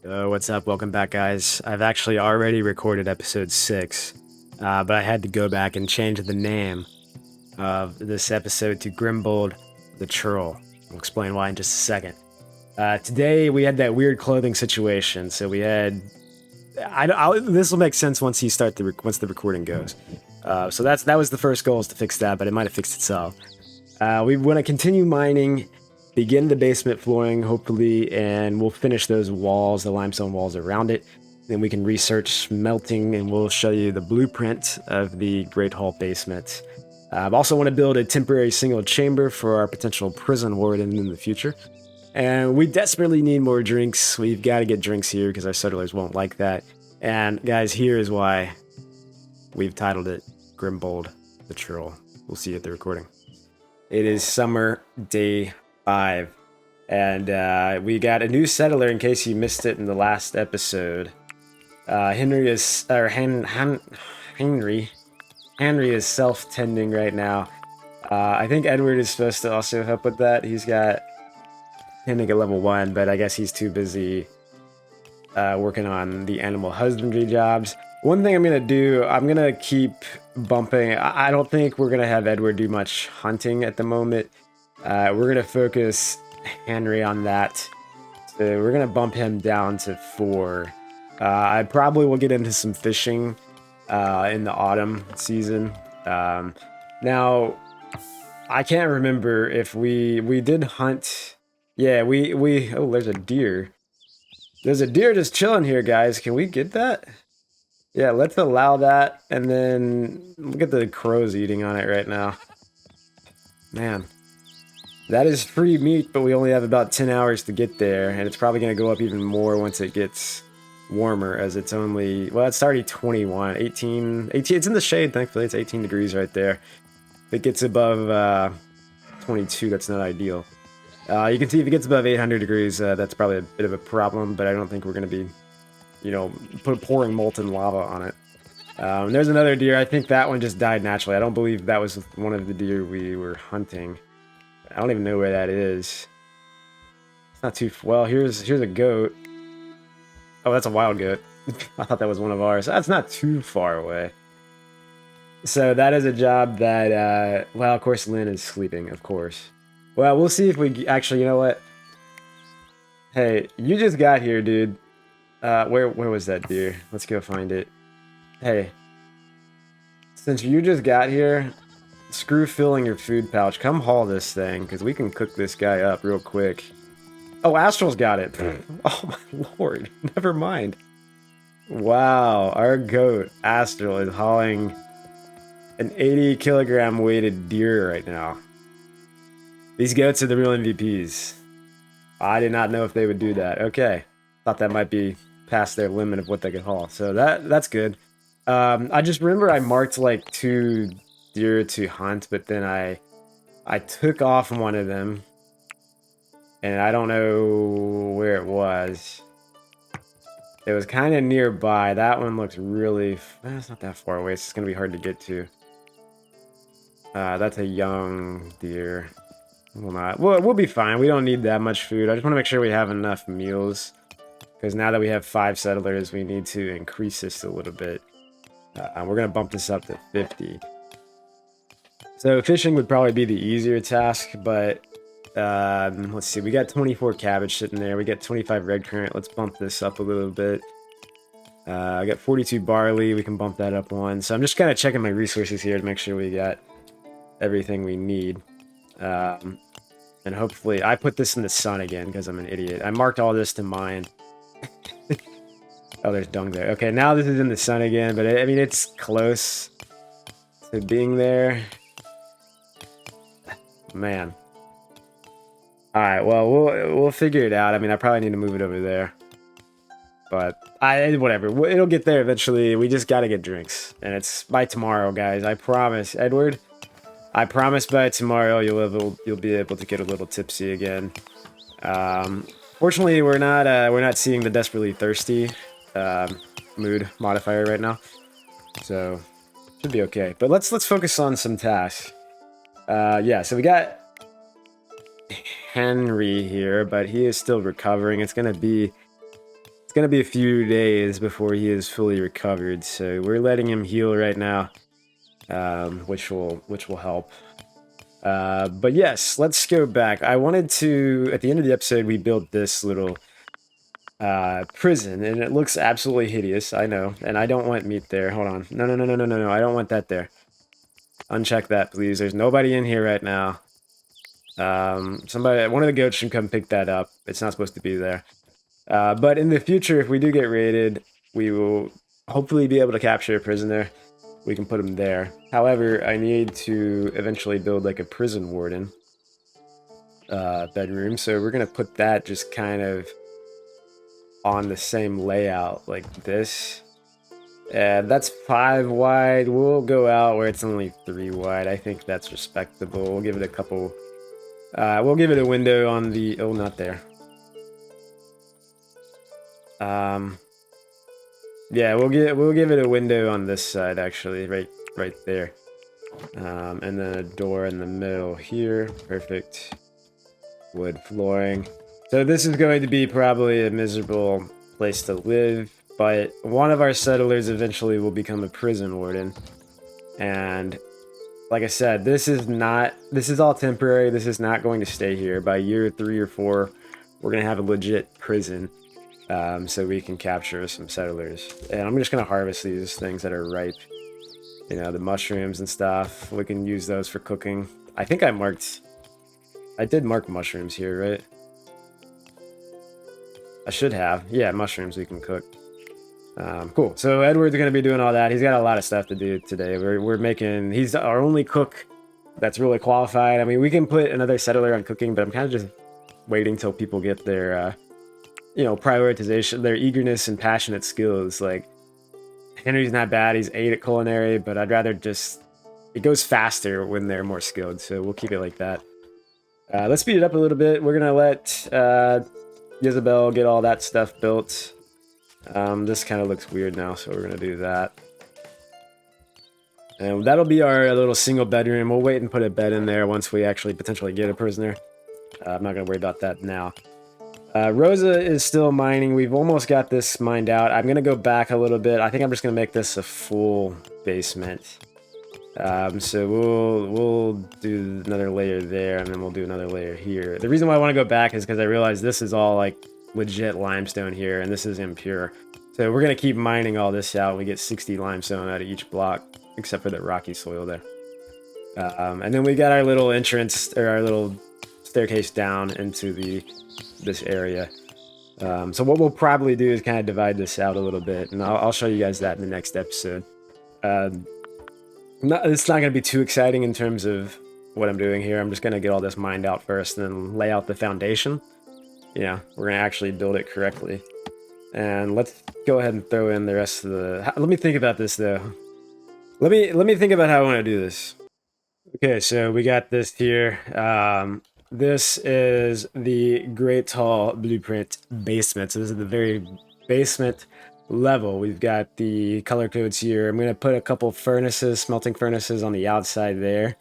What's up? Welcome back, guys. I've actually already recorded episode 6, but I had to go back and change the name of this episode to Grimbold the Churl. I'll explain why in just a second. Today we had that weird clothing situation, so we had. This will make sense once once the recording goes. So that was the first goal, is to fix that, but it might have fixed itself. We want to continue mining, begin the basement flooring, hopefully, and we'll finish those walls, the limestone walls around it. Then we can research smelting, and we'll show you the blueprint of the Great Hall basement. I also want to build a temporary single chamber for our potential prison warden in the future. And we desperately need more drinks. We've got to get drinks here because our settlers won't like that. And guys, here is why we've titled it Grimbold the Churl. We'll see you at the recording. It is summer day 5, and we got a new settler. In case you missed it in the last episode, Henry is self-tending right now. I think Edward is supposed to also help with that. He's got tending at level 1, but I guess he's too busy working on the animal husbandry jobs. One thing I'm gonna do, I'm gonna keep bumping. I don't think we're gonna have Edward do much hunting at the moment. We're gonna focus Henry on that. So we're gonna bump him down to 4. I probably will get into some fishing in the autumn season. Now, I can't remember if we did hunt. Yeah, oh, there's a deer. There's a deer just chilling here, guys. Can we get that? Yeah, let's allow that, and then look at the crows eating on it right now. Man, that is free meat, but we only have about 10 hours to get there, and it's probably going to go up even more once it gets warmer, as it's only, well, it's already 21, 18, it's in the shade, thankfully. It's 18 degrees right there. If it gets above 22, that's not ideal. You can see if it gets above 800 degrees, that's probably a bit of a problem, but I don't think we're going to be, pouring molten lava on it. There's another deer. I think that one just died naturally. I don't believe that was one of the deer we were hunting. I don't even know where that is. It's not too... Well, here's a goat. Oh, that's a wild goat. I thought that was one of ours. That's not too far away. So that is a job that... well, of course, Lynn is sleeping, of course. Well, we'll see if we... Actually, you know what? Hey, you just got here, dude. Where was that deer? Let's go find it. Hey. Since you just got here, screw filling your food pouch. Come haul this thing, because we can cook this guy up real quick. Oh, Astral's got it. Oh, my lord. Never mind. Wow, our goat, Astral, is hauling an 80-kilogram weighted deer right now. These goats are the real MVPs. I did not know if they would do that. Okay. Thought that might be past their limit of what they could haul. So that's good. I just remember I marked like 2 deer to hunt, but then I took off one of them. And I don't know where it was. It was kind of nearby. That one looks really... It's not that far away. It's going to be hard to get to. That's a young deer. We'll be fine. We don't need that much food. I just want to make sure we have enough meals. Because now that we have 5 settlers, we need to increase this a little bit. We're going to bump this up to 50. So fishing would probably be the easier task, but... let's see. We got 24 cabbage sitting there. We got 25 red currant. Let's bump this up a little bit. I got 42 barley. We can bump that up 1. So I'm just kind of checking my resources here to make sure we got everything we need. And hopefully, I put this in the sun again because I'm an idiot. I marked all this to mine. Oh, there's dung there. Okay, now this is in the sun again, but I mean, it's close to being there. Man. Alright, well, we'll figure it out. I mean, I probably need to move it over there. But, whatever. It'll get there eventually. We just gotta get drinks. And it's by tomorrow, guys. I promise. Edward, I promise by tomorrow you'll be able to get a little tipsy again. Fortunately, we're not seeing the desperately thirsty mood modifier right now. So, should be okay. But let's focus on some tasks. Yeah, so we got Henry here, but he is still recovering. It's gonna gonna be a few days before he is fully recovered, so we're letting him heal right now, which will help. But yes, let's go back. I wanted to, at the end of the episode, we built this little prison, and it looks absolutely hideous. I know, and I don't want meat there. Hold on. No, no, no, no, no, no, no. I don't want that there. Uncheck that, please. There's nobody in here right now. One of the goats should come pick that up. It's not supposed to be there. But in the future, if we do get raided, we will hopefully be able to capture a prisoner. We can put him there. However, I need to eventually build like a prison warden bedroom. So we're going to put that just kind of on the same layout like this. And that's 5 wide. We'll go out where it's only 3 wide. I think that's respectable. We'll give it a couple... we'll give it a window on the... Oh, not there. Yeah, we'll give it a window on this side, actually, right there. And then a door in the middle here. Perfect. Wood flooring. So this is going to be probably a miserable place to live, but one of our settlers eventually will become a prison warden. And like I said, this is all temporary. This is not going to stay here. By year 3 or 4, we're going to have a legit prison. So we can capture some settlers. And I'm just going to harvest these things that are ripe. You know, the mushrooms and stuff. We can use those for cooking. I think I did mark mushrooms here, right? I should have. Yeah, mushrooms we can cook. Cool. So Edward's going to be doing all that. He's got a lot of stuff to do today. He's our only cook that's really qualified. I mean, we can put another settler on cooking, but I'm kind of just waiting till people get their, prioritization, their eagerness and passionate skills. Like, Henry's not bad. He's 8 at culinary, but I'd rather it goes faster when they're more skilled. So we'll keep it like that. Let's speed it up a little bit. We're going to let Isabel get all that stuff built. This kind of looks weird now, so we're going to do that. And that'll be our little single bedroom. We'll wait and put a bed in there once we actually potentially get a prisoner. I'm not going to worry about that now. Rosa is still mining. We've almost got this mined out. I'm going to go back a little bit. I think I'm just going to make this a full basement. So we'll do another layer there, and then we'll do another layer here. The reason why I want to go back is because I realize this is all like legit limestone here, and this is impure. So we're going to keep mining all this out. We get 60 limestone out of each block, except for the rocky soil there. And then we got our little entrance, or our little staircase down into this area. So what we'll probably do is kind of divide this out a little bit, and I'll show you guys that in the next episode. It's not going to be too exciting in terms of what I'm doing here. I'm just going to get all this mined out first and then lay out the foundation. We're going to actually build it correctly. And let's go ahead and throw in the rest of the... Let me think about this, though. Let me think about how I want to do this. Okay, so we got this here. This is the Great Hall Blueprint basement. So this is the very basement level. We've got the color codes here. I'm going to put a couple furnaces, smelting furnaces on the outside there,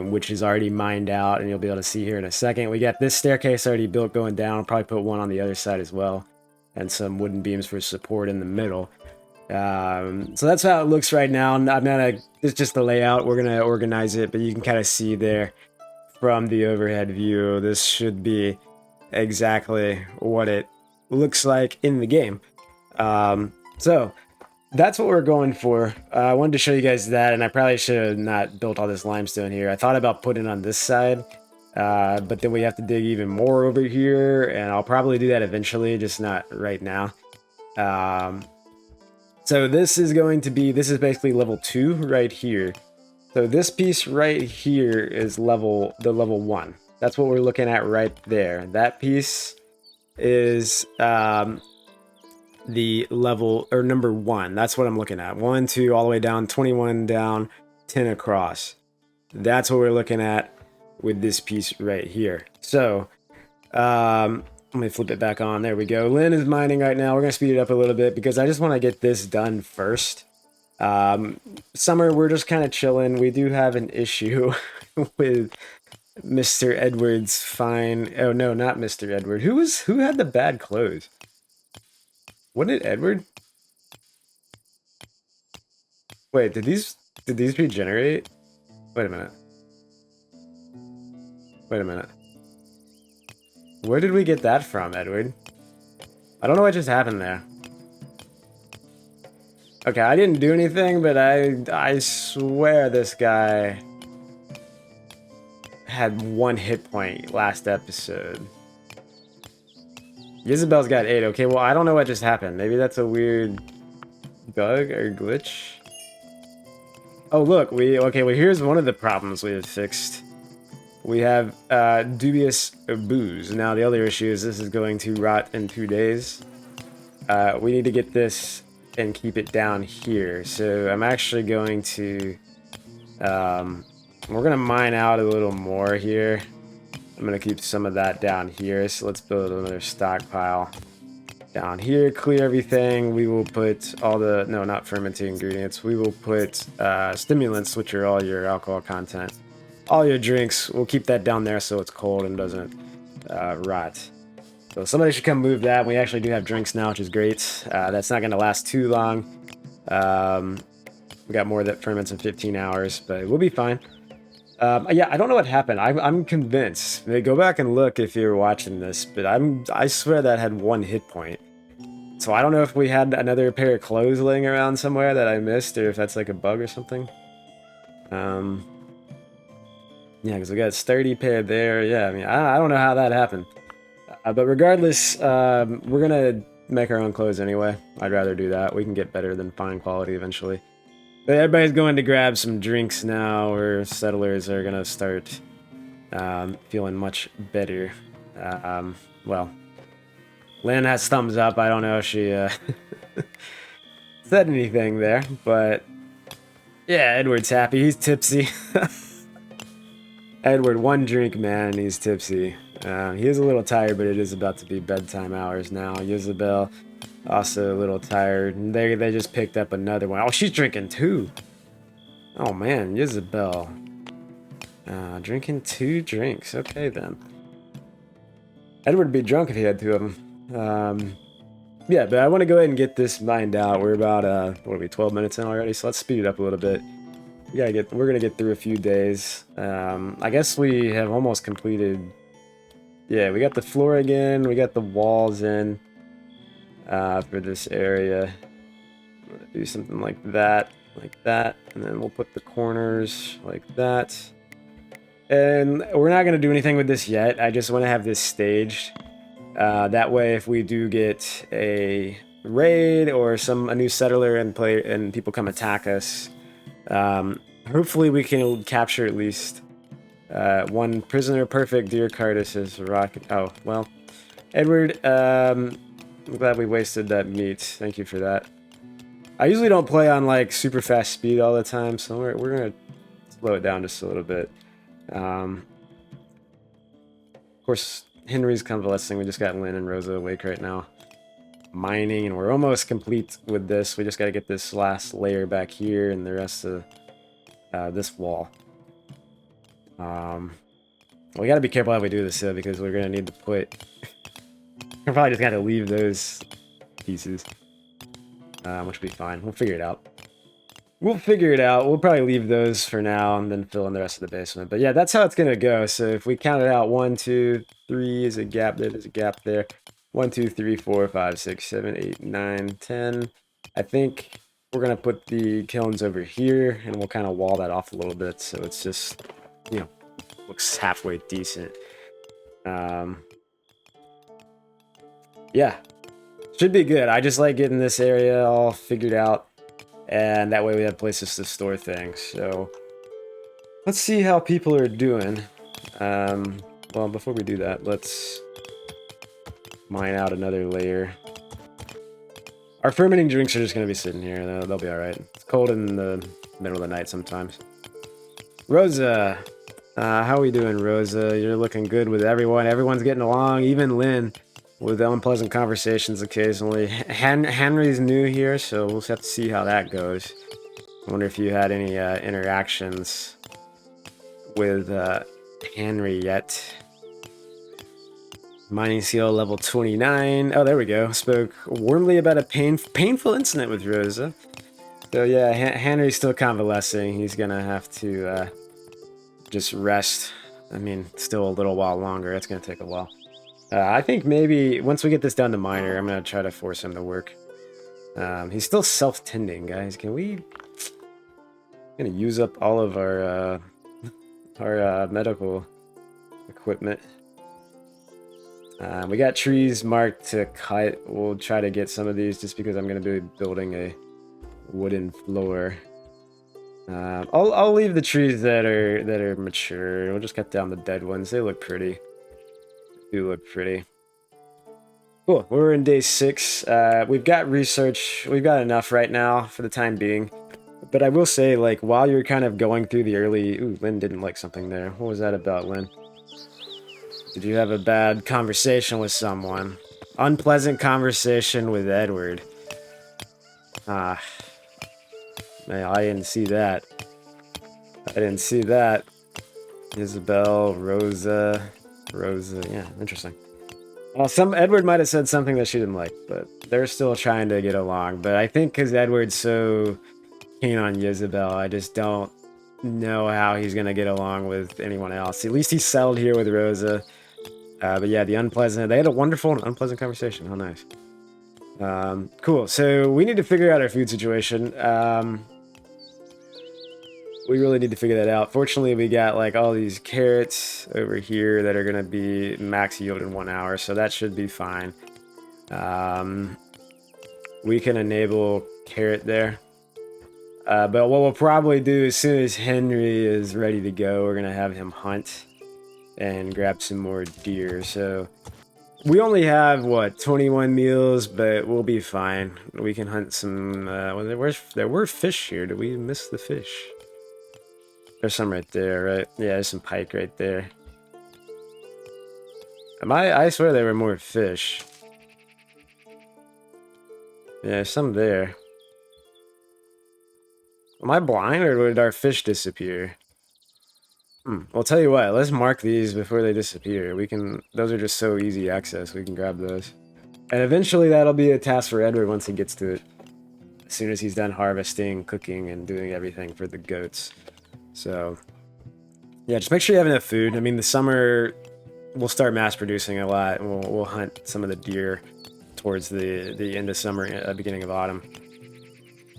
which is already mined out, and you'll be able to see here in a second. We got this staircase already built going down. I'll probably put one on the other side as well, and some wooden beams for support in the middle. So that's how it looks right now. It's just the layout. We're going to organize it, but you can kind of see there from the overhead view, this should be exactly what it looks like in the game. So that's what we're going for. I wanted to show you guys that, and I probably should have not built all this limestone here. I thought about putting it on this side, but then we have to dig even more over here, and I'll probably do that eventually, just not right now. So this is basically level 2 right here. So this piece right here is level 1. That's what we're looking at right there. That piece is the level, or number 1. That's what I'm looking at. 1, 2, all the way down, 21 down, 10 across. That's what we're looking at with this piece right here. So let me flip it back on. There we go. Lynn is mining right now. We're going to speed it up a little bit because I just want to get this done first. Summer, we're just kind of chilling. We do have an issue with Mr. Edward's fine... Oh, no, not Mr. Edward. Who had the bad clothes? What did Edward? Wait, did these regenerate? Wait a minute. Wait a minute. Where did we get that from, Edward? I don't know what just happened there. Okay, I didn't do anything, but I swear this guy had 1 hit point last episode. Isabel's got 8. Okay, well, I don't know what just happened. Maybe that's a weird bug or glitch. Oh, look, okay, well, here's one of the problems we have fixed. We have dubious booze. Now, the other issue is this is going to rot in 2 days. We need to get this and keep it down here. So I'm actually going to... we're going to mine out a little more here. I'm going to keep some of that down here. So let's build another stockpile down here. Clear everything. We will put all the... No, not fermenting ingredients. We will put stimulants, which are all your alcohol content. All your drinks. We'll keep that down there so it's cold and doesn't rot. So somebody should come move that. We actually do have drinks now, which is great. That's not going to last too long. We got more that ferments in 15 hours, but we'll be fine. Yeah, I don't know what happened. I'm convinced. Go back and look if you're watching this, but I swear that had 1 hit point. So I don't know if we had another pair of clothes laying around somewhere that I missed, or if that's like a bug or something. Yeah, because we got a sturdy pair there. Yeah, I mean, I don't know how that happened. But regardless, we're going to make our own clothes anyway. I'd rather do that. We can get better than fine quality eventually. But everybody's going to grab some drinks now, or settlers are going to start feeling much better. Well, Lynn has thumbs up. I don't know if she said anything there, but yeah, Edward's happy. He's tipsy. Edward, 1 drink, man, he's tipsy. He is a little tired, but it is about to be bedtime hours now. Isabel, also a little tired. They just picked up another one. Oh, she's drinking 2. Oh, man, Isabel. Drinking 2 drinks. Okay, then. Edward would be drunk if he had 2 of them. Yeah, but I want to go ahead and get this mined out. We're about, what are we, 12 minutes in already? So let's speed it up a little bit. We're gonna get through a few days. I guess we have almost completed. Yeah, we got the floor again. We got the walls in for this area. I'm gonna do something like that, and then we'll put the corners like that. And we're not gonna do anything with this yet. I just want to have this staged. That way, if we do get a raid or a new settler and people come attack us. Hopefully we can capture at least 1 prisoner. Perfect. Dear Cardis is rocket. Oh, well. Edward, I'm glad we wasted that meat. Thank you for that. I usually don't play on like super fast speed all the time, so we're gonna slow it down just a little bit. Of course, Henry's convalescing. We just got Lynn and Rosa awake right now. Mining, and we're almost complete with this. We just got to get this last layer back here and the rest of this wall. We got to be careful how we do this though, because we're going to need to put... We're probably just got to leave those pieces, which will be fine. We'll figure it out. We'll probably leave those for now and then fill in the rest of the basement. But yeah, that's how it's going to go. So if we count it out, 1, 2, 3 is a gap there. There's a gap there. 1, 2, 3, 4, 5, 6, 7, 8, 9, 10. I think we're going to put the kilns over here, and we'll kind of wall that off a little bit so it's just, you know, looks halfway decent. Yeah, should be good. I just like getting this area all figured out, and that way we have places to store things. So let's see how people are doing. Well, before we do that, let's mine out another layer. Our fermenting drinks are just going to be sitting here. They'll be alright. It's cold in the middle of the night sometimes. Rosa! How are we doing, Rosa? You're looking good with everyone. Everyone's getting along. Even Lynn, with unpleasant conversations occasionally. Henry's new here, so we'll have to see how that goes. I wonder if you had any interactions with Henry yet. Mining skill level 29. Oh, there we go. Spoke warmly about a painful incident with Rosa. So yeah, Henry's still convalescing. He's gonna have to just rest. I mean, still a little while longer. It's gonna take a while. I think maybe once we get this down to miner, I'm gonna try to force him to work. He's still self-tending, guys. Can we? Gonna use up all of our medical equipment. We got trees marked to cut. We'll try to get some of these just because I'm going to be building a wooden floor. I'll leave the trees that are mature. We'll just cut down the dead ones. They look pretty. They do look pretty. Cool. We're in day 6. We've got research. We've got enough right now for the time being. But I will say, like, while you're kind of going through the early... Ooh, Lynn didn't like something there. What was that about, Lynn? Did you have a bad conversation with someone? Unpleasant conversation with Edward. Man, I didn't see that. I didn't see that. Isabel, Rosa, yeah, interesting. Well, Edward might have said something that she didn't like, but they're still trying to get along. But I think because Edward's so keen on Isabel, I just don't know how he's gonna get along with anyone else. At least he settled here with Rosa. But yeah, they had a wonderful and unpleasant conversation. How nice. Cool. So we need to figure out our food situation. We really need to figure that out. Fortunately, we got like all these carrots over here that are going to be max yield in 1 hour. So that should be fine. We can enable carrot there. But what we'll probably do as soon as Henry is ready to go, we're going to have him hunt and grab some more deer. So we only have what 21 meals, but we'll be fine. We can hunt some. Well, there were fish here. Did we miss the fish? There's some right there, right? Yeah, there's some pike right there. I swear there were more fish. Yeah, there's some there. Am I blind, or did our fish disappear? I'll tell you what, let's mark these before they disappear. Those are just so easy access, we can grab those. And eventually that'll be a task for Edward once he gets to it. As soon as he's done harvesting, cooking, and doing everything for the goats. So, yeah, just make sure you have enough food. I mean, the summer, we'll start mass producing a lot, and we'll hunt some of the deer towards the end of summer, beginning of autumn.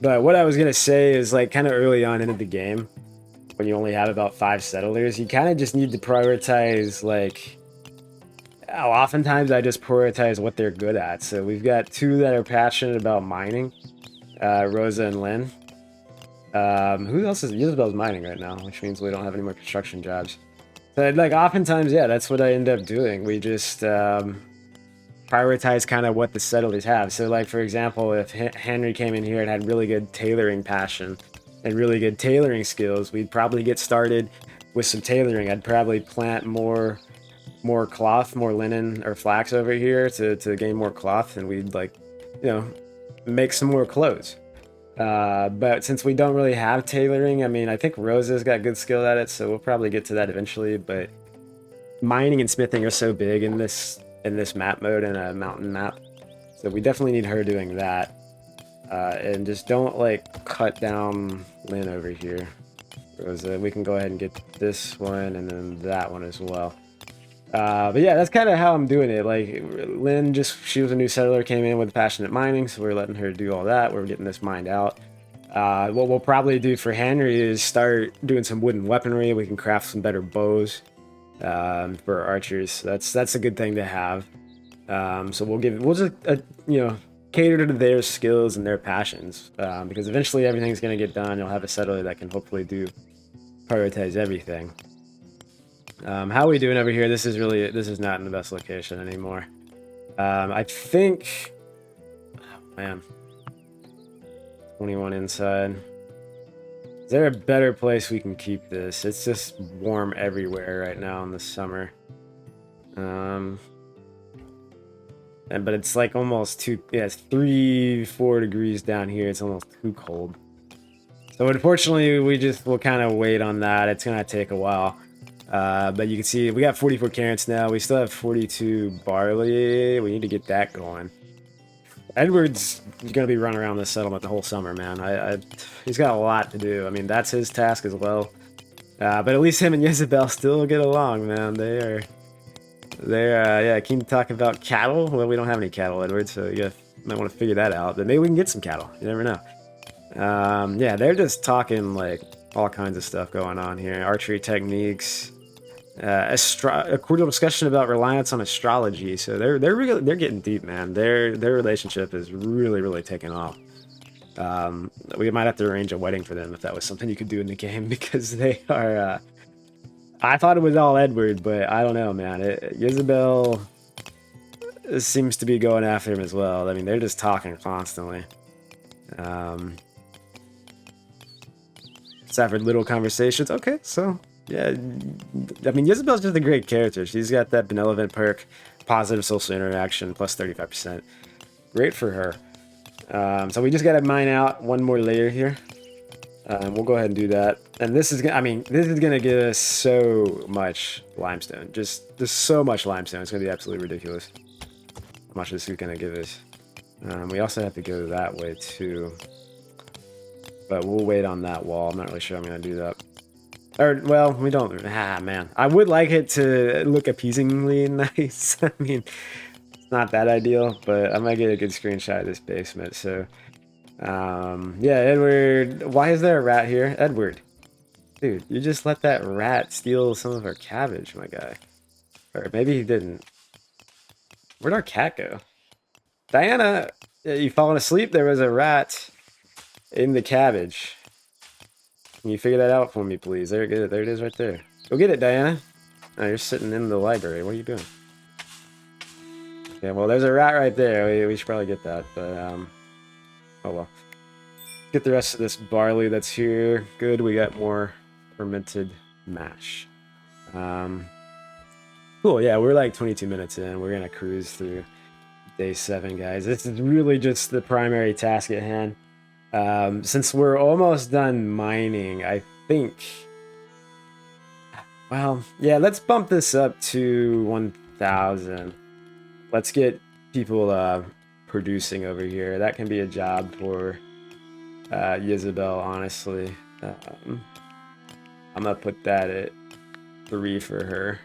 But what I was gonna say is, like, kind of early on into the game, when you only have about 5 settlers, you kind of just need to prioritize, like, oftentimes I just prioritize what they're good at. So we've got 2 that are passionate about mining, Rosa and Lynn. Who else is Isabel's mining right now, which means we don't have any more construction jobs. So, like, oftentimes, yeah, that's what I end up doing. We just prioritize kind of what the settlers have. So, like, for example, if Henry came in here and had really good tailoring passion and really good tailoring skills, we'd probably get started with some tailoring. I'd probably plant more cloth, more linen or flax over here to gain more cloth, and we'd, like, you know, make some more clothes. But since we don't really have tailoring, I mean, I think Rosa's got good skill at it, so we'll probably get to that eventually. But mining and smithing are so big in this map mode and a mountain map, so we definitely need her doing that. And just don't, like, cut down Lynn over here. Rosa, we can go ahead and get this one and then that one as well. But yeah, that's kind of how I'm doing it. Like, Lynn, she was a new settler, came in with passionate mining, so we're letting her do all that. We're getting this mined out. What we'll probably do for Henry is start doing some wooden weaponry. We can craft some better bows for archers. That's a good thing to have. So we'll just cater to their skills and their passions, because eventually everything's gonna get done. You'll have a settler that can hopefully prioritize everything. How are we doing over here? This is not in the best location anymore. I think, oh, man, 21 inside. Is there a better place we can keep this? It's just warm everywhere right now in the summer. But it's like almost it's 3-4 degrees down here. It's almost too cold. So unfortunately, we'll kind of wait on that. It's gonna take a while. But you can see we got 44 carrots now. We still have 42 barley. We need to get that going. Edward's gonna be running around this settlement the whole summer, man. He's got a lot to do. I mean, that's his task as well. But at least him and Isabel still get along, man. They're yeah, keen to talk about cattle. Well, we don't have any cattle, Edward, so you might want to figure that out. But maybe we can get some cattle. You never know. Yeah, they're just talking like all kinds of stuff going on here. Archery techniques, a cordial discussion about reliance on astrology. So they're getting deep, man. Their relationship is really taking off. We might have to arrange a wedding for them if that was something you could do in the game, because they are. I thought it was all Edward, but I don't know, man. Isabel seems to be going after him as well. I mean, they're just talking constantly. Savard little conversations. Okay, so yeah, I mean, Isabel's just a great character. She's got that benevolent perk, positive social interaction, plus 35%. Great for her. So we just got to mine out one more layer here. We'll go ahead and do that. And this is, I mean, this is going to give us so much limestone. Just so much limestone. It's going to be absolutely ridiculous how much this is going to give us. We also have to go that way too. But we'll wait on that wall. I'm not really sure I'm going to do that. Or, well, we don't. Ah, man. I would like it to look appeasingly nice. I mean, it's not that ideal, but I might get a good screenshot of this basement. So, yeah, Edward. Why is there a rat here? Edward. Dude, you just let that rat steal some of our cabbage, my guy. Or maybe he didn't. Where'd our cat go? Diana, you falling asleep? There was a rat in the cabbage. Can you figure that out for me, please? There it is right there. Go get it, Diana. Oh, you're sitting in the library. What are you doing? Yeah, well, there's a rat right there. We should probably get that, but, oh well. Get the rest of this barley that's here. Good, we got more fermented mash. Cool, yeah, we're like 22 minutes in. We're gonna cruise through day 7, guys. This is really just the primary task at hand. Since we're almost done mining, I think... Well, yeah, let's bump this up to 1,000. Let's get people producing over here. That can be a job for Isabel, honestly. I'm gonna put that at 3 for her.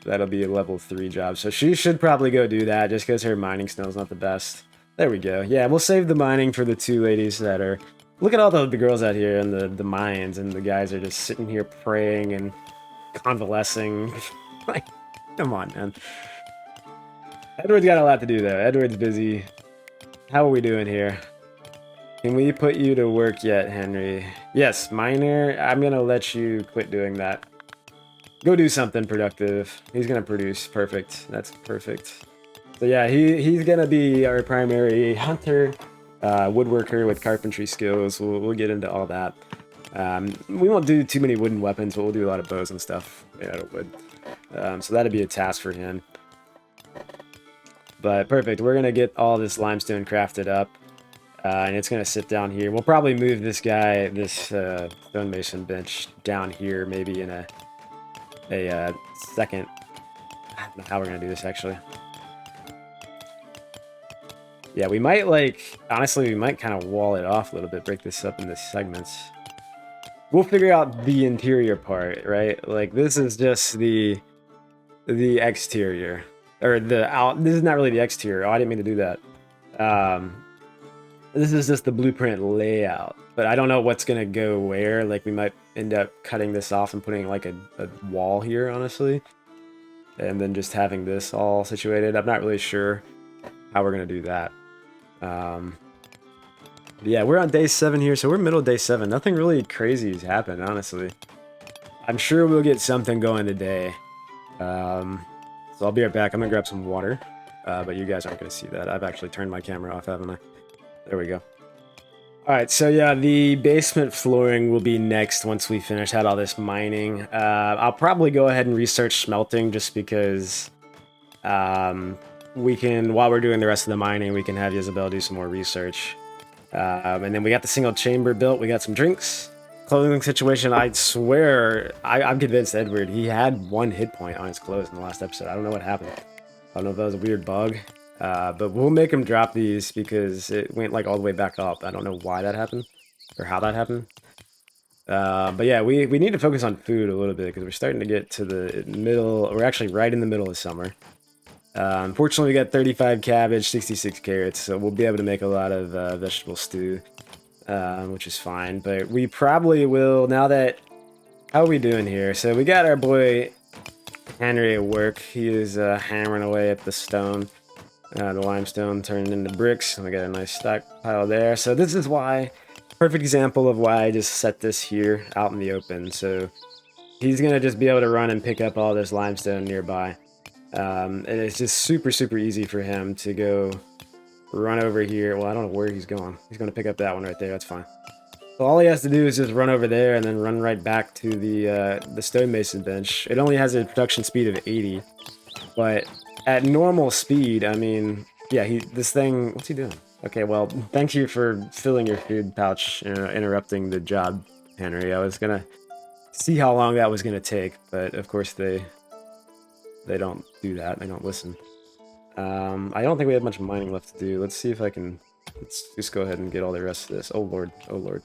That'll be a level 3 job. So she should probably go do that just because her mining snow's not the best. There we go. Yeah, we'll save the mining for the 2 ladies that are... Look at all the girls out here in the mines, and the guys are just sitting here praying and convalescing. Like, come on, man. Edward's got a lot to do, though. Edward's busy. How are we doing here? Can we put you to work yet, Henry? Yes, miner. I'm going to let you quit doing that. Go do something productive. He's going to produce. Perfect. That's perfect. So yeah, he's going to be our primary hunter, woodworker with carpentry skills. We'll get into all that. We won't do too many wooden weapons, but we'll do a lot of bows and stuff made out of wood. So that'd be a task for him. But perfect. We're going to get all this limestone crafted up. And it's going to sit down here. We'll probably move this guy, this stonemason bench down here maybe in a second. I don't know how we're going to do this, actually. Yeah, we might, like, honestly, we might kind of wall it off a little bit, break this up into segments. We'll figure out the interior part, right? Like, this is just the exterior. Or this is not really the exterior. Oh, I didn't mean to do that. This is just the blueprint layout. But I don't know what's going to go where. Like, we might end up cutting this off and putting, like, a wall here, honestly. And then just having this all situated. I'm not really sure how we're going to do that. Yeah, we're on day 7 here, so we're middle of day 7. Nothing really crazy has happened, honestly. I'm sure we'll get something going today. So I'll be right back. I'm going to grab some water. But you guys aren't going to see that. I've actually turned my camera off, haven't I? There we go. Alright, so yeah, the basement flooring will be next once we finish out all this mining. I'll probably go ahead and research smelting just because we can, while we're doing the rest of the mining, we can have Isabel do some more research. And then we got the single chamber built, we got some drinks. clothing situation, I swear, I'm convinced Edward, he had 1 hit point on his clothes in the last episode. I don't know what happened. I don't know if that was a weird bug. But we'll make him drop these because it went like all the way back up. I don't know why that happened or how that happened. But yeah, we need to focus on food a little bit because we're starting to get to the middle. We're actually right in the middle of summer. Unfortunately, we got 35 cabbage, 66 carrots, so we'll be able to make a lot of vegetable stew, which is fine. But we probably will, now that... How are we doing here? So we got our boy Henry at work. He is hammering away at the stone. The limestone turning into bricks, and we got a nice stockpile there. So this is why... Perfect example of why I just set this here out in the open. So he's going to just be able to run and pick up all this limestone nearby. And it's just super, super easy for him to go run over here. Well, I don't know where he's going. He's going to pick up that one right there. That's fine. So all he has to do is just run over there and then run right back to the stonemason bench. It only has a production speed of 80. But at normal speed, I mean, yeah, this thing... What's he doing? Okay, well, thank you for filling your food pouch, interrupting the job, Henry. I was gonna see how long that was gonna take, but of course they don't do that. They don't listen. I don't think we have much mining left to do. Let's see if I can... Let's just go ahead and get all the rest of this. Oh, Lord. Oh, Lord.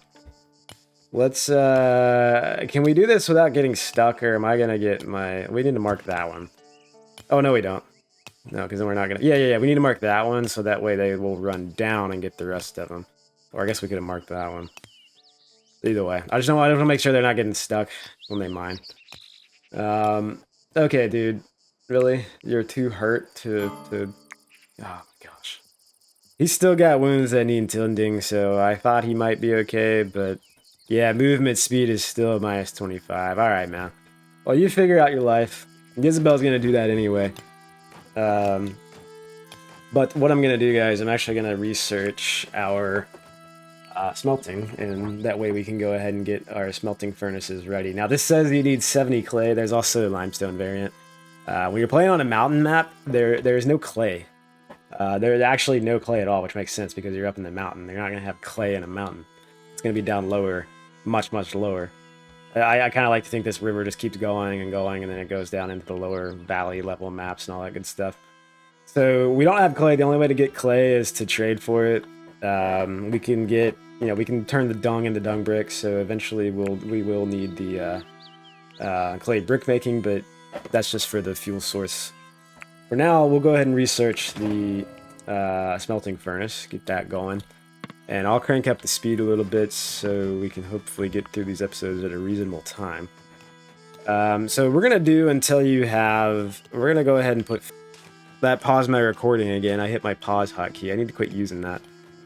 Let's, can we do this without getting stuck, or am I gonna get my... We need to mark that one. Oh, no, we don't. No, because then we're not gonna... Yeah. We need to mark that one, so that way they will run down and get the rest of them. Or I guess we could have marked that one. Either way. I just want to make sure they're not getting stuck when they mine. Okay, dude. Really? You're too hurt to... Oh, my gosh. He's still got wounds that need tending, so I thought he might be okay, but... Yeah, movement speed is still minus 25. Alright, man. Well, you figure out your life. Isabel's gonna do that anyway. But what I'm going to do, guys, I'm actually going to research our smelting, and that way we can go ahead and get our smelting furnaces ready. Now, this says you need 70 clay. There's also a limestone variant. When you're playing on a mountain map, there's no clay. There's actually no clay at all, which makes sense because you're up in the mountain. You're not going to have clay in a mountain. It's going to be down lower, much, much lower. I kind of like to think this river just keeps going, and then it goes down into the lower valley level maps and all that good stuff. So we don't have clay. The only way to get clay is to trade for it. We can get, we can turn the dung into dung bricks. So eventually we will need the clay brick making, but that's just for the fuel source. For now, we'll go ahead and research the smelting furnace, get that going. And I'll crank up the speed a little bit so we can hopefully get through these episodes at a reasonable time. So we're going to do until you have... We're going to go ahead and put... That pause my recording again. I hit my pause hotkey. I need to quit using that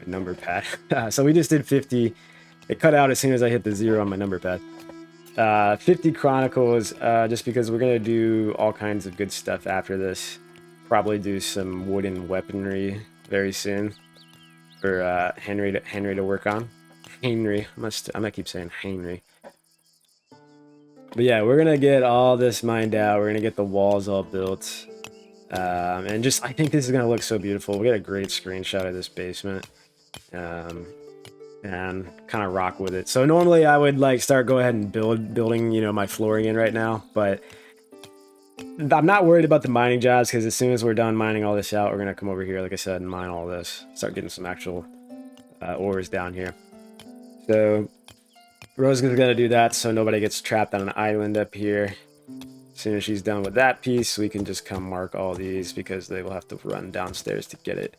number pad. So we just did 50. It cut out as soon as I hit the 0 on my number pad. 50 Chronicles, just because we're going to do all kinds of good stuff after this. Probably do some wooden weaponry very soon for Henry to work on. Henry. I might keep saying Henry. But yeah, we're going to get all this mined out. We're going to get the walls all built. And just, I think this is going to look so beautiful. We got a great screenshot of this basement. And kind of rock with it. So normally I would like go ahead and building, my flooring in right now. But I'm not worried about the mining jobs because as soon as we're done mining all this out, we're going to come over here, like I said, and mine all this. Start getting some actual ores down here. So Rose is going to do that so nobody gets trapped on an island up here. As soon as she's done with that piece, we can just come mark all these because they will have to run downstairs to get it.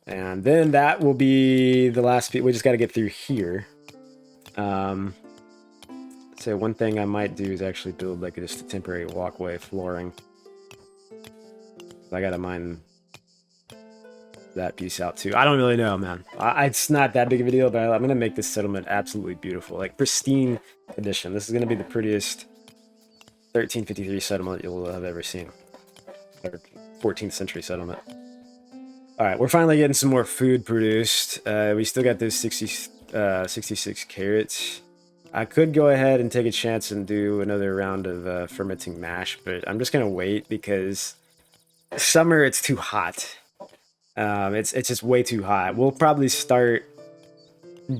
And then that will be the last piece. We just got to get through here. So one thing I might do is actually build like just a temporary walkway flooring. I got to mine that piece out too. I don't really know, man. It's not that big of a deal, but I'm going to make this settlement absolutely beautiful. Like pristine condition. This is going to be the prettiest 1353 settlement you'll have ever seen. Or 14th century settlement. Alright, we're finally getting some more food produced. We still got those 66 carrots. I could go ahead and take a chance and do another round of fermenting mash, but I'm just going to wait because summer it's too hot. It's just way too hot. We'll probably start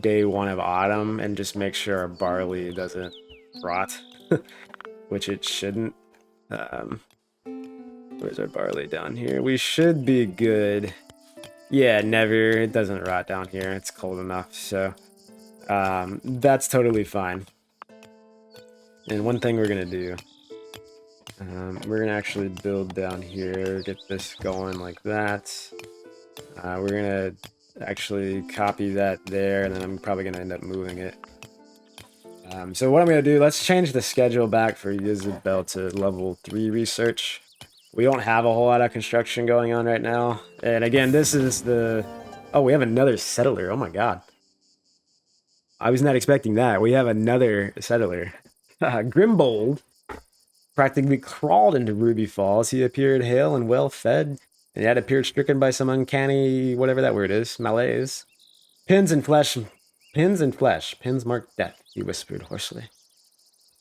day one of autumn and just make sure our barley doesn't rot, which it shouldn't. Where's our barley down here? We should be good. Yeah, never. It doesn't rot down here. It's cold enough, so that's totally fine. And one thing we're gonna do, we're gonna actually build down here, get this going like that. We're gonna actually copy that there, and then I'm probably gonna end up moving it. So what I'm gonna do, let's change the schedule back for Isabel to level 3 research. We don't have a whole lot of construction going on right now. And again, this is the... Oh, we have another settler. Oh my god. I was not expecting that. We have another settler. Grimbold practically crawled into Ruby Falls. He appeared hale and well fed, and yet appeared stricken by some uncanny, whatever that word is, malaise. Pins and flesh. Pins marked death, he whispered hoarsely.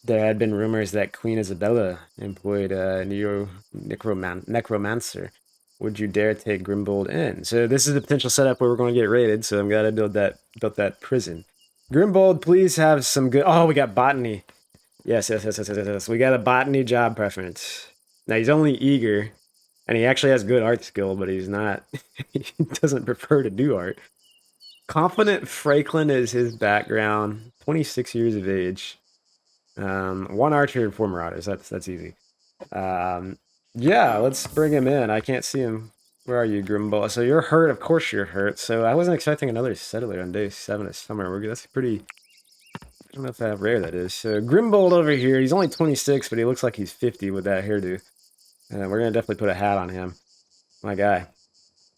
There had been rumors that Queen Isabella employed a necromancer. Would you dare take Grimbold in? So this is the potential setup where we're going to get raided, so I'm glad I built that prison. Grimbold, please have some good... Oh, we got botany. Yes. We got a botany job preference. Now, he's only eager, and he actually has good art skill, but he's not... he doesn't prefer to do art. Confident Franklin is his background. 26 years of age. 1 archer and 4 marauders. That's easy. Yeah, let's bring him in. I can't see him. Where are you, Grimbold? So you're hurt. Of course you're hurt. So I wasn't expecting another settler on day 7 of summer. That's pretty... I don't know how rare that is. So Grimbold over here, he's only 26, but he looks like he's 50 with that hairdo. And we're going to definitely put a hat on him. My guy.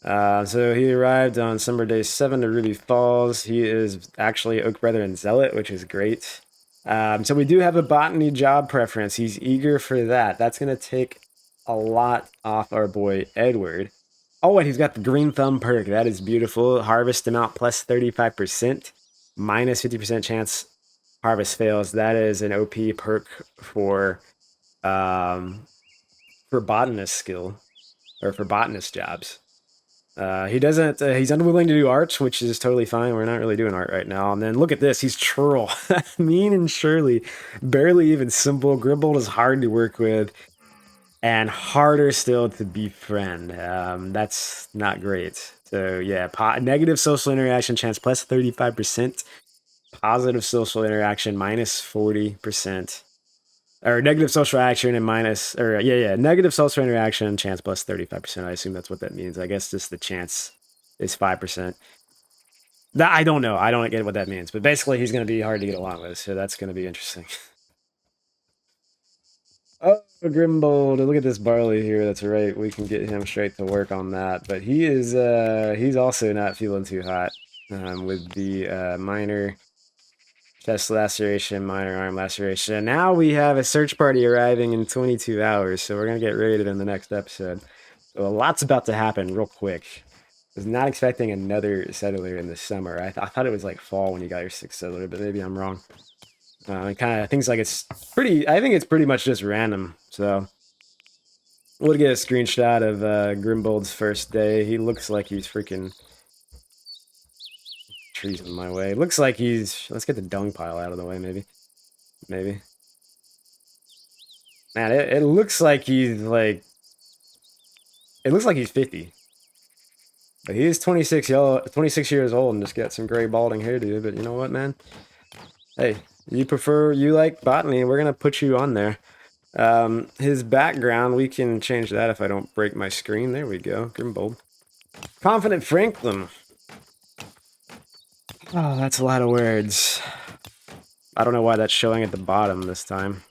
So he arrived on summer day 7 to Ruby Falls. He is actually Oak Brethren Zealot, which is great. So we do have a botany job preference. He's eager for that. That's going to take a lot off our boy Edward. Oh, and he's got the green thumb perk. That is beautiful. Harvest amount plus 35%, minus 50% chance harvest fails. That is an OP perk for botanist skill, or for botanist jobs. He doesn't, he's unwilling to do arts, which is totally fine. We're not really doing art right now. And then look at this. He's Churl. Mean and surely. Barely even simple. Grimbold is hard to work with. And harder still to befriend. That's not great. So yeah, negative social interaction chance plus 35%. Positive social interaction minus 40%. Or negative social action and minus, or negative social interaction chance plus 35%. I assume that's what that means. I guess just the chance is 5%. I don't know. I don't get what that means. But basically, he's going to be hard to get along with. So that's going to be interesting. Oh, Grimbold. Look at this barley here. That's right. We can get him straight to work on that. But he is, he's also not feeling too hot with the minor chest laceration, minor arm laceration. And now we have a search party arriving in 22 hours. So we're going to get raided in the next episode. So a lot's about to happen real quick. I was not expecting another settler in the summer. I thought it was like fall when you got your 6th settler, but maybe I'm wrong. It kind of things like it's pretty. I think it's pretty much just random. So we'll get a screenshot of Grimbold's first day. He looks like he's freaking trees in my way. Looks like he's. Let's get the dung pile out of the way. Maybe. Man, it looks like he's like. It looks like he's 50. But he is 26 years old and just got some gray balding hairdo. But you know what, man? Hey. You like botany, we're going to put you on there. His background, we can change that if I don't break my screen. There we go, Grimbold. Confident Franklin. Oh, that's a lot of words. I don't know why that's showing at the bottom this time.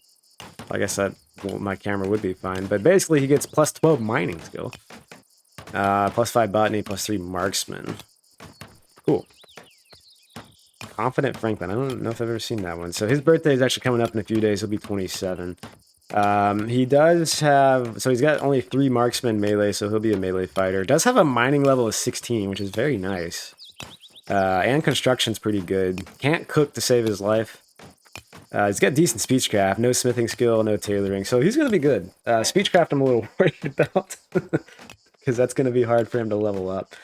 I guess my camera would be fine. But basically, he gets plus 12 mining skill. Plus 5 botany, plus 3 marksman. Cool. Confident Franklin. I don't know if I've ever seen that one. So his birthday is actually coming up in a few days. He'll be 27. He does have... So he's got only 3 marksman melee, so he'll be a melee fighter. Does have a mining level of 16, which is very nice. And construction's pretty good. Can't cook to save his life. He's got decent speechcraft. No smithing skill, no tailoring. So he's going to be good. Speechcraft I'm a little worried about. Because that's going to be hard for him to level up.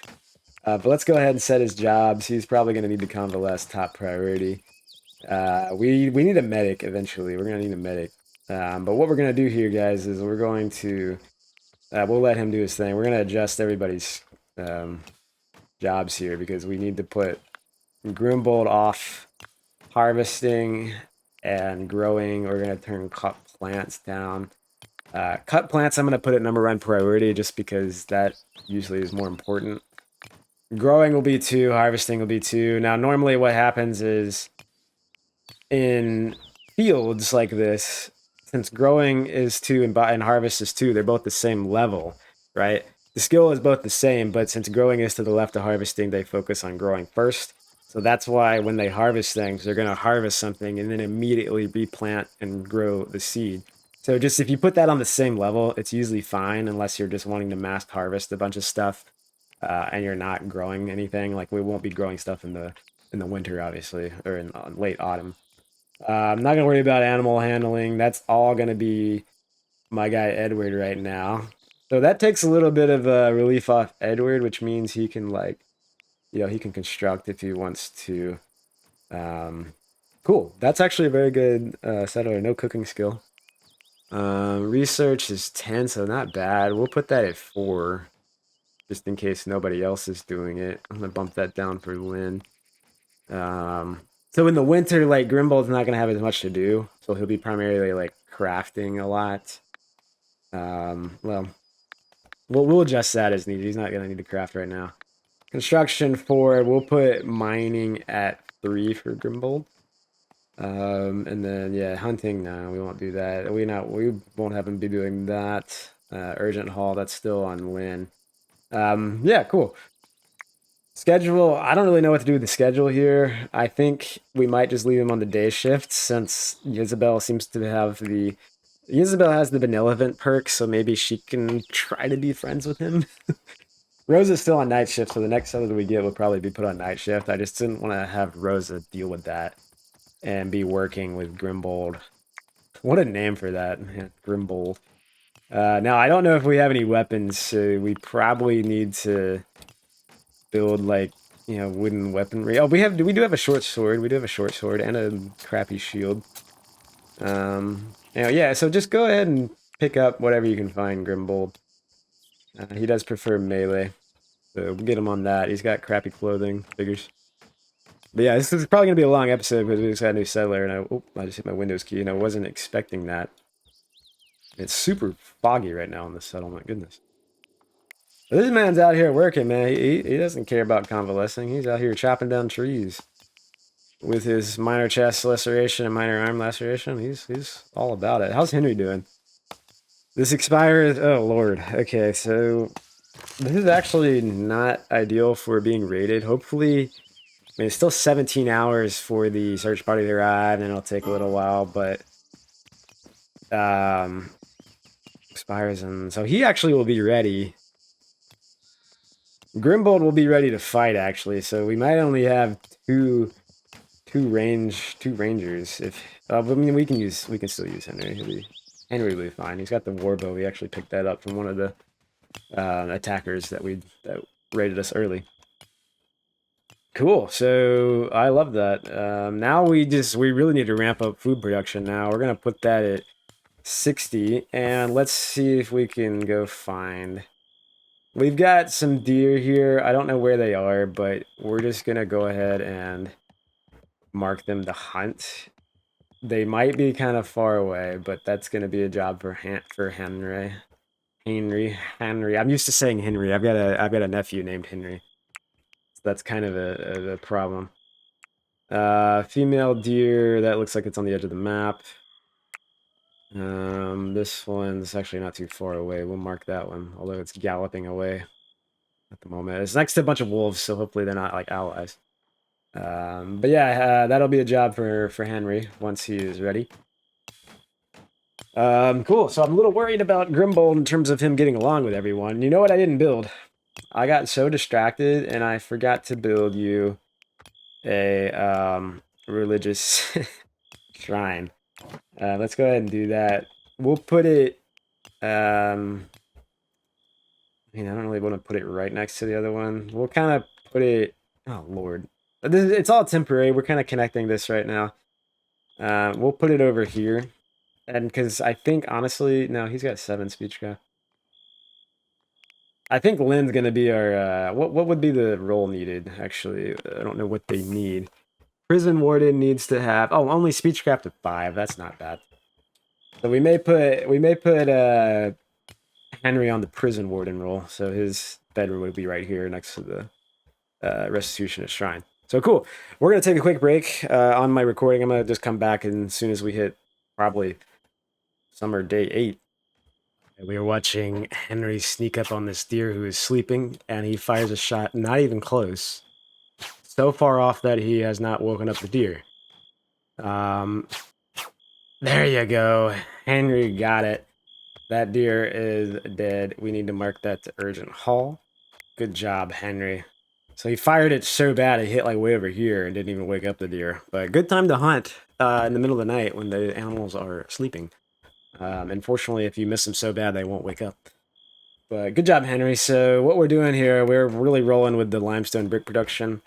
But let's go ahead and set his jobs. He's probably going to need to convalesce top priority. We need a medic eventually. We're going to need a medic. But what we're going to do here, guys, is we're going to we'll let him do his thing. We're going to adjust everybody's jobs here because we need to put Grimbold off harvesting and growing. We're going to turn cut plants down. Cut plants, I'm going to put at number one priority just because that usually is more important. Growing will be 2, harvesting will be 2. Now, normally what happens is in fields like this, since growing is 2 and harvest is 2, they're both the same level, right? The skill is both the same, but since growing is to the left of harvesting, they focus on growing first. So that's why when they harvest things, they're going to harvest something and then immediately replant and grow the seed. So just if you put that on the same level, it's usually fine unless you're just wanting to mass harvest a bunch of stuff and you're not growing anything. Like we won't be growing stuff in the winter, obviously, or in late autumn. I'm not gonna worry about animal handling. That's all gonna be my guy Edward right now. So that takes a little bit of relief off Edward, which means he can he can construct if he wants to. Cool. That's actually a very good settler. No cooking skill. Research is 10, so not bad. We'll put that at 4, just in case nobody else is doing it. I'm gonna bump that down for Lynn. So in the winter, like Grimbold's not gonna have as much to do, so he'll be primarily like crafting a lot. Well, we'll adjust that as needed. He's not gonna need to craft right now. Construction 4, we'll put mining at 3 for Grimbold. And then yeah, hunting, no, we won't do that. We won't have him be doing that. Urgent haul, that's still on Lynn. Yeah, cool. Schedule, I don't really know what to do with the schedule here. I think we might just leave him on the day shift since Isabel seems to have Isabel has the benevolent perk, so maybe she can try to be friends with him. Rosa's still on night shift, so the next settler we get will probably be put on night shift. I just didn't want to have Rosa deal with that and be working with Grimbold. What a name for that, man, Grimbold. Now, I don't know if we have any weapons, so we probably need to build like wooden weaponry. Oh, we do have a short sword. We do have a short sword and a crappy shield. Yeah, so just go ahead and pick up whatever you can find, Grimbold. He does prefer melee, so we'll get him on that. He's got crappy clothing, figures. But yeah, this is probably gonna be a long episode because we just got a new settler, and I just hit my Windows key, and I wasn't expecting that. It's super foggy right now in this settlement. Goodness. But this man's out here working, man. He doesn't care about convalescing. He's out here chopping down trees with his minor chest laceration and minor arm laceration. He's all about it. How's Henry doing? This expires. Oh lord. Okay, so this is actually not ideal for being raided. Hopefully, I mean it's still 17 hours for the search party to arrive, and it'll take a little while, but expires, and so he actually will be ready. Grimbold will be ready to fight actually, so we might only have two rangers. If I mean we can still use Henry. Henry will be fine. He's got the warbow. We actually picked that up from one of the attackers that raided us early. Cool. So I love that. Now we really need to ramp up food production. Now we're gonna put that at 60, and let's see if we can go find. We've got some deer here. I don't know where they are, but we're just gonna go ahead and mark them to hunt. They might be kind of far away, but that's gonna be a job for Henry. Henry. I'm used to saying Henry. I've got a nephew named Henry. So that's kind of a problem. Female deer, that looks like it's on the edge of the map. This one's actually not too far away. We'll mark that one, although it's galloping away at the moment. It's next to a bunch of wolves, so hopefully they're not like allies. But yeah, that'll be a job for Henry once he is ready. Cool. So I'm a little worried about Grimbold in terms of him getting along with everyone. You know what I didn't build? I got so distracted and I forgot to build you a religious shrine. Let's go ahead and do that. We'll put it I don't really want to put it right next to the other one. We'll kind of put it. Oh Lord, it's all temporary. We're kind of connecting this right now. We'll put it over here, and because I think honestly, no, he's got 7 speech craft. I think Lynn's gonna be our. What would be the role needed? Actually, I don't know what they need. Prison warden needs to have. Oh, only speechcraft of 5. That's not bad. So we may put Henry on the prison warden role. So his bedroom would be right here next to the restitutionist shrine. So cool. We're gonna take a quick break on my recording. I'm gonna just come back and as soon as we hit probably summer day 8. We were watching Henry sneak up on this deer who is sleeping, and he fires a shot not even close, so far off that he has not woken up the deer. Um, there you go. Henry got it. That deer is dead. We need to mark that to urgent haul. Good job, Henry. So he fired it so bad it hit like way over here and didn't even wake up the deer. But good time to hunt in the middle of the night when the animals are sleeping. Unfortunately, if you miss them so bad, they won't wake up. But good job, Henry. So what we're doing here, we're really rolling with the limestone brick production.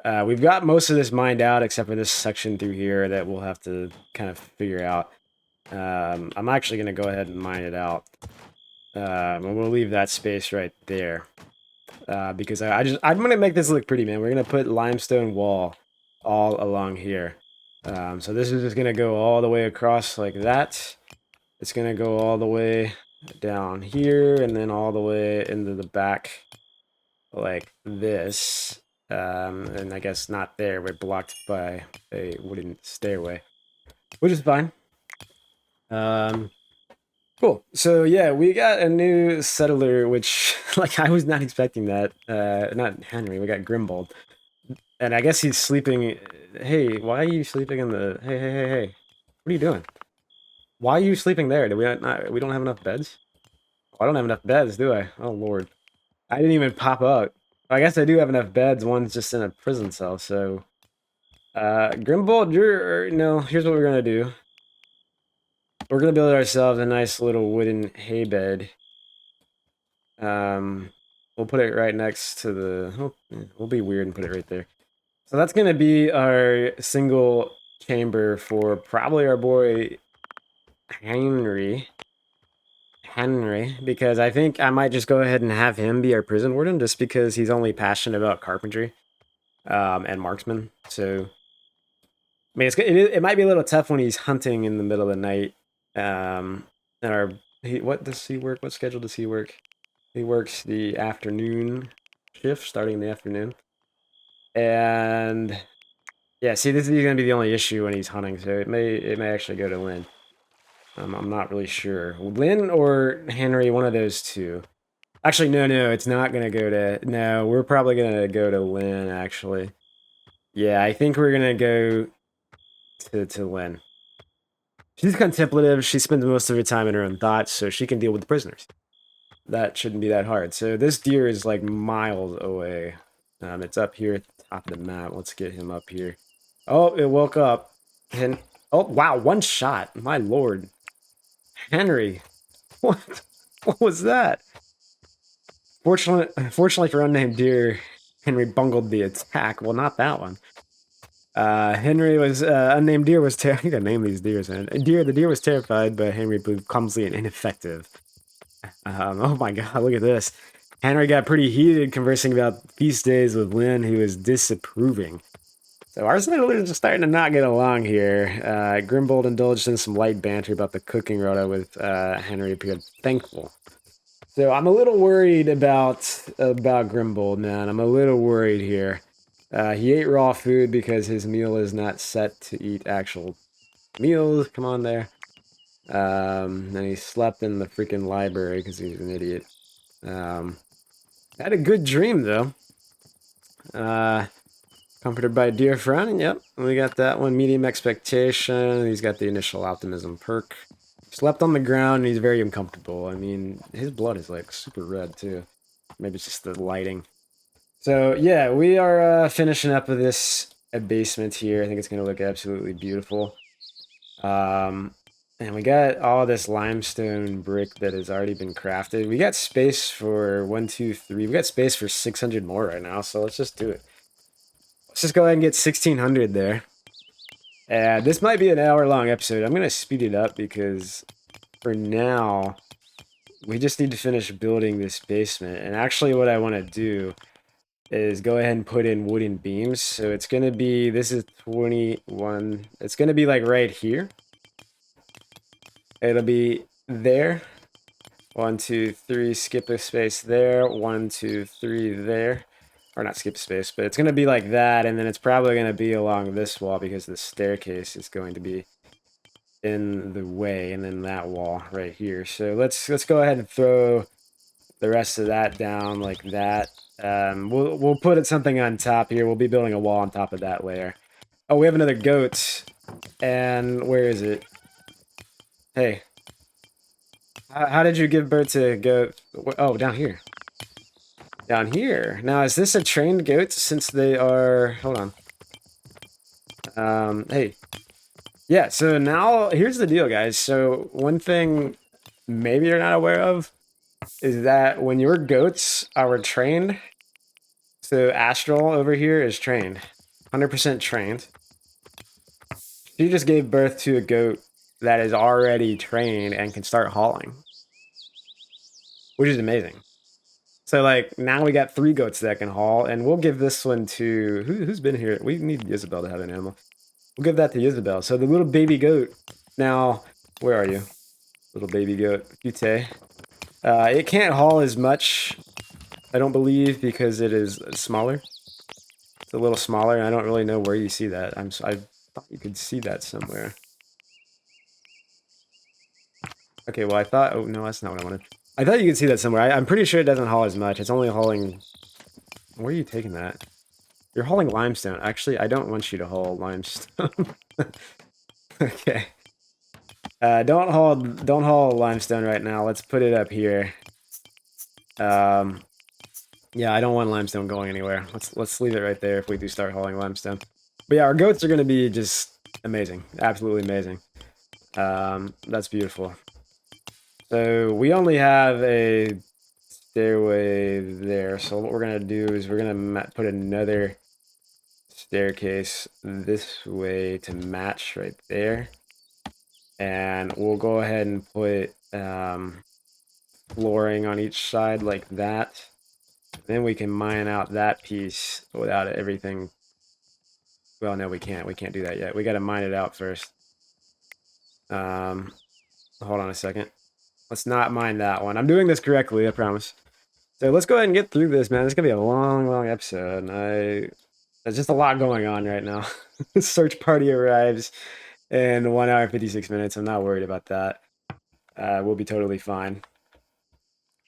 We've got most of this mined out except for this section through here that we'll have to kind of figure out. I'm actually going to go ahead and mine it out. And we'll leave that space right there. Because I'm going to make this look pretty, man. We're going to put limestone wall all along here. So this is just going to go all the way across like that. It's going to go all the way down here and then all the way into the back like this. And I guess not there. We're blocked by a wooden stairway, which is fine. Cool. So yeah, we got a new settler, which like I was not expecting that. Not Henry. We got Grimbold, and I guess he's sleeping. Hey, why are you sleeping in the? Hey! What are you doing? Why are you sleeping there? Do we not? We don't have enough beds. Oh, I don't have enough beds, do I? Oh Lord, I didn't even pop up. I guess I do have enough beds. One's just in a prison cell. So, Grimbold, you're no. Here's what we're gonna do. We're gonna build ourselves a nice little wooden hay bed. We'll put it right next to the. We'll be weird and put it right there. So that's gonna be our single chamber for probably our boy Henry. Because I think I might just go ahead and have him be our prison warden, just because he's only passionate about carpentry, and marksman. So, I mean, it might be a little tough when he's hunting in the middle of the night. And what does he work? What schedule does he work? He works the afternoon shift, starting in the afternoon. And yeah, see, this is gonna be the only issue when he's hunting, so it may actually go to Lynn. I'm not really sure. Lynn or Henry, one of those two. Actually, no, it's not gonna go to. No, we're probably gonna go to Lynn. Actually, yeah, I think we're gonna go to Lynn. She's contemplative. She spends most of her time in her own thoughts, so she can deal with the prisoners. That shouldn't be that hard. So this deer is like miles away. It's up here at the top of the map. Let's get him up here. Oh, it woke up. And oh wow, one shot. My lord, Henry, what? What was that? Fortunately for unnamed deer, Henry bungled the attack. Well, not that one. Henry was unnamed deer was terrified. I gotta name these deers, man. The deer was terrified, but Henry proved clumsy and ineffective. Oh my god, look at this. Henry got pretty heated conversing about feast days with Lynn, who was disapproving. So our settlers are starting to not get along here. Grimbold indulged in some light banter about the cooking rota with Henry appeared thankful. So I'm a little worried about Grimbold, man. I'm a little worried here. He ate raw food because his meal is not set to eat actual meals. Come on there. And he slept in the freaking library because he's an idiot. Had a good dream though. Comforted by a dear friend. Yep, we got that one. Medium expectation. He's got the initial optimism perk. Slept on the ground and he's very uncomfortable. I mean, his blood is like super red too. Maybe it's just the lighting. So yeah, we are finishing up with this basement here. I think it's gonna look absolutely beautiful. And we got all this limestone brick that has already been crafted. We got space for 1, 2, 3. We got space for 600 more right now, so let's just do it. Let's just go ahead and get 1600 there. And this might be an hour-long episode. I'm going to speed it up because for now, we just need to finish building this basement. And actually what I want to do is go ahead and put in wooden beams. So it's going to be, this is 21. It's going to be like right here. It'll be there. 1, 2, 3, skip a space there. 1, 2, 3 there. Or not skip a space, but it's going to be like that. And then it's probably going to be along this wall because the staircase is going to be in the way, and then that wall right here. So let's go ahead and throw the rest of that down like that. We'll put it something on top here. We'll be building a wall on top of that layer. Oh, we have another goat. And where is it? Hey, how did you give birth to a goat? Oh, down here. Down here. Now, is this a trained goat since they are... Hold on. Hey. Yeah, so now, here's the deal, guys. So, one thing maybe you're not aware of is that when your goats are trained, so Astral over here is trained. 100% trained. She just gave birth to a goat that is already trained and can start hauling. Which is amazing. So, like, now we got 3 goats that can haul, and we'll give this one to... Who's been here? We need Isabel to have an animal. We'll give that to Isabel. So, the little baby goat. Now, where are you? Little baby goat. Cute. It can't haul as much, I don't believe, because it is smaller. It's a little smaller, and I don't really know where you see that. I thought you could see that somewhere. Okay, well, I thought... Oh, no, that's not what I wanted. I thought you could see that somewhere. I'm pretty sure it doesn't haul as much. It's only hauling... Where are you taking that? You're hauling limestone. Actually, I don't want you to haul limestone. Okay. Don't haul limestone right now. Let's put it up here. Yeah, I don't want limestone going anywhere. Let's leave it right there if we do start hauling limestone. But yeah, our goats are gonna be just amazing. Absolutely amazing. That's beautiful. So we only have a stairway there. So what we're gonna do is we're gonna put another staircase this way to match right there. And we'll go ahead and put flooring on each side like that. Then we can mine out that piece without everything. Well, no, we can't. We can't do that yet. We got to mine it out first. Hold on a second. Let's not mine that one. I'm doing this correctly, I promise. So let's go ahead and get through this, man. It's going to be a long, long episode. There's just a lot going on right now. Search party arrives in 1 hour and 56 minutes. I'm not worried about that. We'll be totally fine.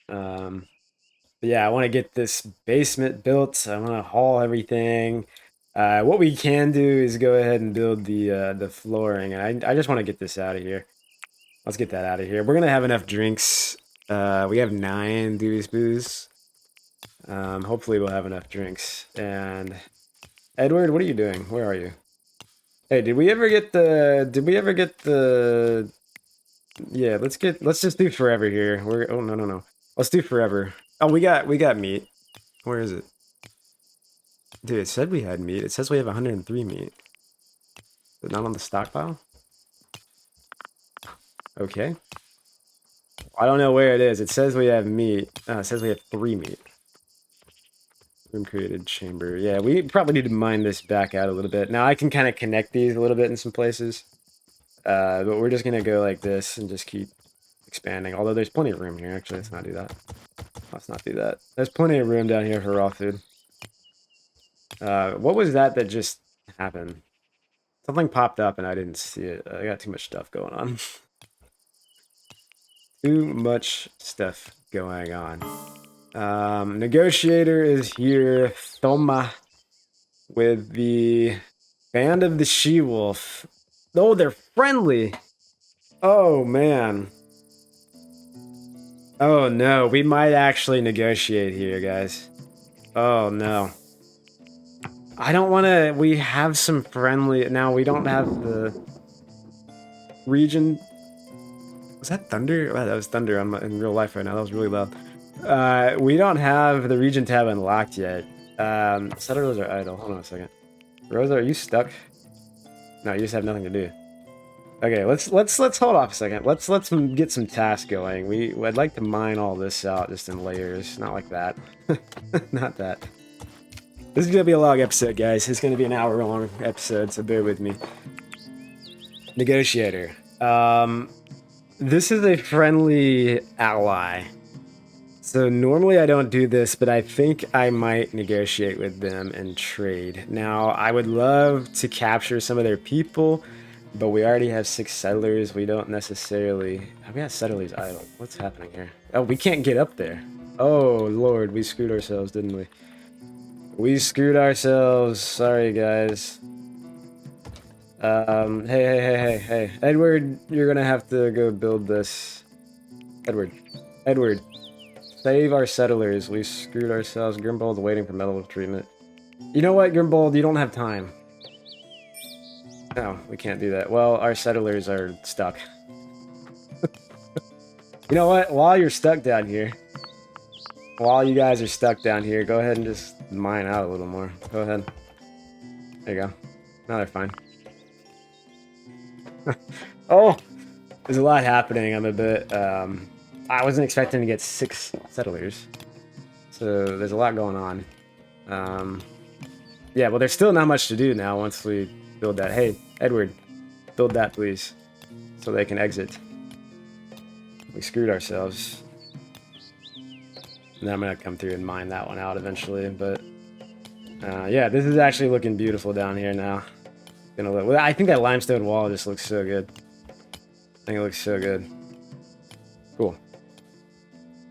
But yeah, I want to get this basement built. I want to haul everything. What we can do is go ahead and build the flooring. And I just want to get this out of here. Let's get that out of here. We're gonna have enough drinks. We have 9 Dewey's Booze. Hopefully we'll have enough drinks. And Edward, what are you doing? Where are you? Hey, did we ever get the yeah, let's just do forever here. Oh no. Let's do forever. Oh, we got meat. Where is it? Dude, it said we had meat. It says we have 103 meat. But not on the stockpile? Okay. I don't know where it is. It says we have meat. It says we have 3 meat. Room created chamber. Yeah, we probably need to mine this back out a little bit. Now I can kind of connect these a little bit in some places. But we're just gonna go like this and just keep expanding. Although there's plenty of room here. Actually, let's not do that. Let's not do that. There's plenty of room down here for raw food. What was that just happened? Something popped up and I didn't see it. I got too much stuff going on. Too much stuff going on. Negotiator is here. Thoma with the Band of the She-Wolf. Oh, they're friendly. Oh, man. Oh, no. We might actually negotiate here, guys. Oh, no. I don't want to... We have some friendly... Now, we don't have the region Was that thunder? Wow, that was thunder in real life right now. That was really loud. We don't have the region tab unlocked yet. Settlers are idle. Hold on a second. Rosa, are you stuck? No, you just have nothing to do. Okay, let's hold off a second. Let's get some tasks going. I'd like to mine all this out just in layers, not like that. Not that. This is gonna be a long episode, guys. It's gonna be an hour-long episode, so bear with me. Negotiator. This is a friendly ally. So normally I don't do this, but I think I might negotiate with them and trade. Now, I would love to capture some of their people, but we already have 6 settlers. We don't necessarily... We got settlers idle. What's happening here? Oh, we can't get up there. Oh, Lord, we screwed ourselves, didn't we? We screwed ourselves. Sorry, guys. Hey. Edward, you're gonna have to go build this. Edward. Save our settlers. We screwed ourselves. Grimbold's waiting for medical treatment. You know what, Grimbold? You don't have time. No, we can't do that. Well, our settlers are stuck. You know what? While you're stuck down here, while you guys are stuck down here, go ahead and just mine out a little more. Go ahead. There you go. Now they're fine. Oh! There's a lot happening. I'm a bit, I wasn't expecting to get 6 settlers. So there's a lot going on. Yeah, well, there's still not much to do now once we build that. Hey, Edward, build that, please. So they can exit. We screwed ourselves. And I'm going to come through and mine that one out eventually. But, yeah, this is actually looking beautiful down here now. Well, I think that limestone wall just looks so good. I think it looks so good. Cool.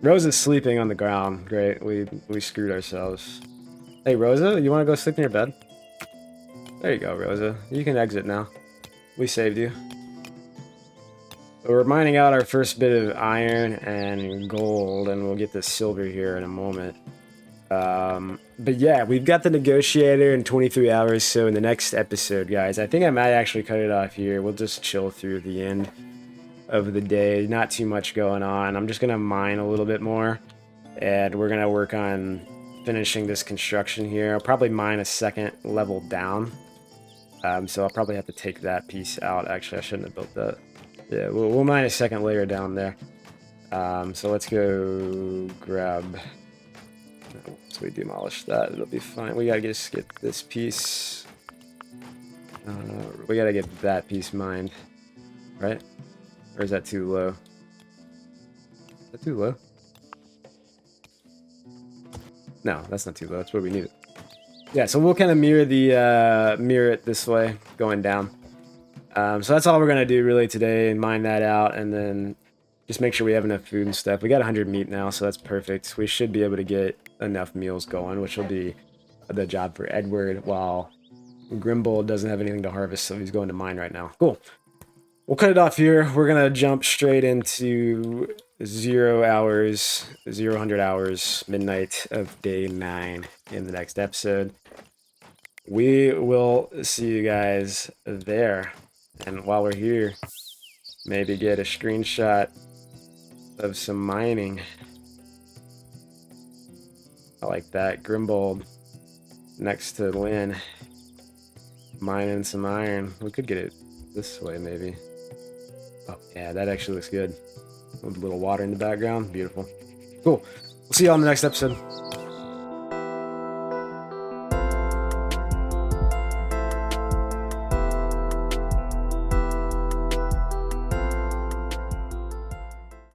Rosa's sleeping on the ground. Great. We screwed ourselves. Hey, Rosa, you want to go sleep in your bed? There you go, Rosa. You can exit now. We saved you. We're mining out our first bit of iron and gold, and we'll get the silver here in a moment. But yeah, we've got the negotiator in 23 hours, so in the next episode, guys, I think I might actually cut it off here. We'll just chill through the end of the day. Not too much going on. I'm just gonna mine a little bit more, and we're gonna work on finishing this construction here. I'll probably mine a second level down, so I'll probably have to take that piece out. Actually, I shouldn't have built that. Yeah, we'll mine a second layer down there. So let's go grab... Once we demolish that, it'll be fine. We gotta just get this piece. We gotta get that piece mined, right? Or is that too low? Is that too low? No, that's not too low. That's where we need it. Yeah, so we'll kind of mirror it this way, going down. So that's all we're gonna do really today, and mine that out, and then just make sure we have enough food and stuff. We got 100 meat now, so that's perfect. We should be able to get enough meals going, which will be the job for Edward, while Grimbold doesn't have anything to harvest, so he's going to mine right now. Cool. We'll cut it off here. We're going to jump straight into 0 hours, 0 hours, midnight of day 9 in the next episode. We will see you guys there. And while we're here, maybe get a screenshot of some mining. I like that. Grimbold next to Lynn. Mining some iron. We could get it this way, maybe. Oh, yeah, that actually looks good. With a little water in the background. Beautiful. Cool. We'll see you all in the next episode.